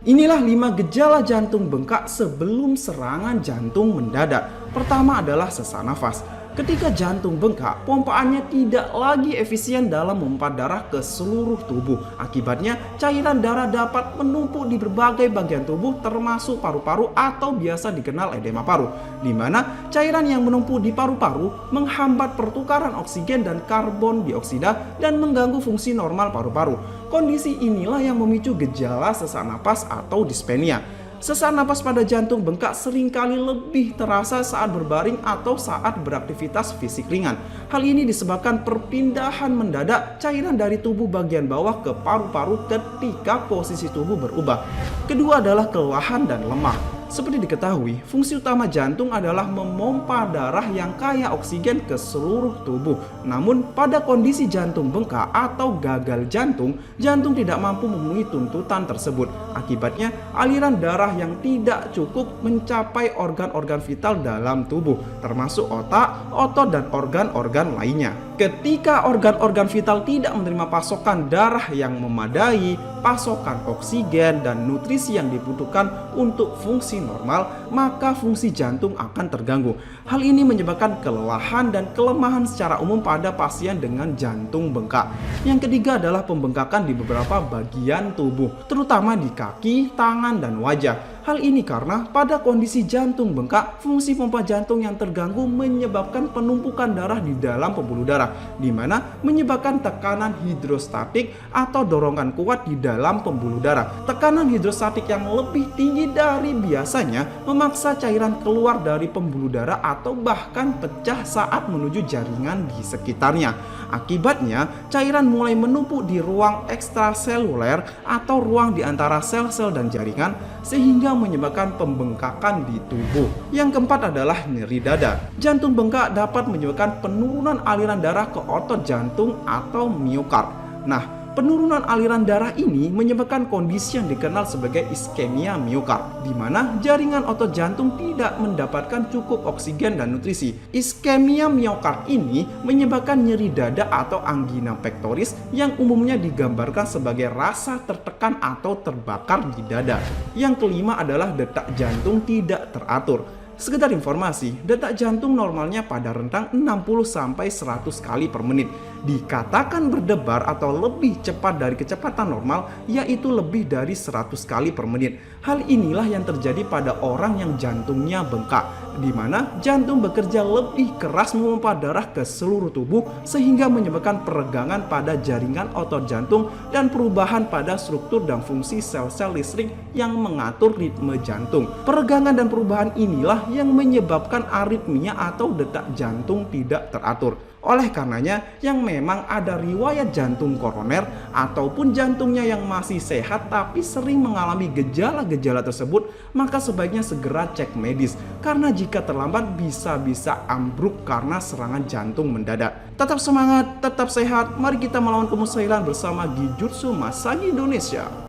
Inilah 5 gejala jantung bengkak sebelum serangan jantung mendadak. Pertama adalah sesak nafas. Ketika jantung bengkak, pompaannya tidak lagi efisien dalam memompa darah ke seluruh tubuh. Akibatnya, cairan darah dapat menumpuk di berbagai bagian tubuh termasuk paru-paru atau biasa dikenal edema paru, di mana cairan yang menumpuk di paru-paru menghambat pertukaran oksigen dan karbon dioksida dan mengganggu fungsi normal paru-paru. Kondisi inilah yang memicu gejala sesak napas atau dispenia. Sesak napas pada jantung bengkak seringkali lebih terasa saat berbaring atau saat beraktivitas fisik ringan. Hal ini disebabkan perpindahan mendadak cairan dari tubuh bagian bawah ke paru-paru ketika posisi tubuh berubah. Kedua adalah kelelahan dan lemah. Seperti diketahui, fungsi utama jantung adalah memompa darah yang kaya oksigen ke seluruh tubuh. Namun, pada kondisi jantung bengkak atau gagal jantung, jantung tidak mampu memenuhi tuntutan tersebut. Akibatnya, aliran darah yang tidak cukup mencapai organ-organ vital dalam tubuh, termasuk otak, otot, dan organ-organ lainnya. Ketika organ-organ vital tidak menerima pasokan darah yang memadai, pasokan oksigen, dan nutrisi yang dibutuhkan untuk fungsi normal, maka fungsi jantung akan terganggu. Hal ini menyebabkan kelelahan dan kelemahan secara umum pada pasien dengan jantung bengkak. Yang ketiga adalah pembengkakan di beberapa bagian tubuh, terutama di kaki, tangan, dan wajah. Hal ini karena pada kondisi jantung bengkak, fungsi pompa jantung yang terganggu menyebabkan penumpukan darah di dalam pembuluh darah, di mana menyebabkan tekanan hidrostatik atau dorongan kuat di dalam pembuluh darah. Tekanan hidrostatik yang lebih tinggi dari biasanya memaksa cairan keluar dari pembuluh darah atau bahkan pecah saat menuju jaringan di sekitarnya. Akibatnya, cairan mulai menumpuk di ruang ekstraseluler atau ruang di antara sel-sel dan jaringan, sehingga menyebabkan pembengkakan di tubuh. Yang keempat adalah nyeri dada. Jantung bengkak dapat menyebabkan penurunan aliran darah ke otot jantung atau miokard. Nah, penurunan aliran darah ini menyebabkan kondisi yang dikenal sebagai iskemia miokard, di mana jaringan otot jantung tidak mendapatkan cukup oksigen dan nutrisi. Iskemia miokard ini menyebabkan nyeri dada atau angina pectoris yang umumnya digambarkan sebagai rasa tertekan atau terbakar di dada. Yang kelima adalah detak jantung tidak teratur. Sekedar informasi, detak jantung normalnya pada rentang 60-100 kali per menit. Dikatakan berdebar atau lebih cepat dari kecepatan normal, yaitu lebih dari 100 kali per menit. Hal inilah yang terjadi pada orang yang jantungnya bengkak, di mana jantung bekerja lebih keras memompa darah ke seluruh tubuh sehingga menyebabkan peregangan pada jaringan otot jantung dan perubahan pada struktur dan fungsi sel-sel listrik yang mengatur ritme jantung. Peregangan dan perubahan inilah yang menyebabkan aritmia atau detak jantung tidak teratur. Oleh karenanya, yang memang ada riwayat jantung koroner ataupun jantungnya yang masih sehat tapi sering mengalami gejala-gejala tersebut, maka sebaiknya segera cek medis, karena jika terlambat bisa-bisa ambruk karena serangan jantung mendadak. Tetap semangat, tetap sehat, mari kita melawan kemustahilan bersama Gijutsu Masagi Indonesia.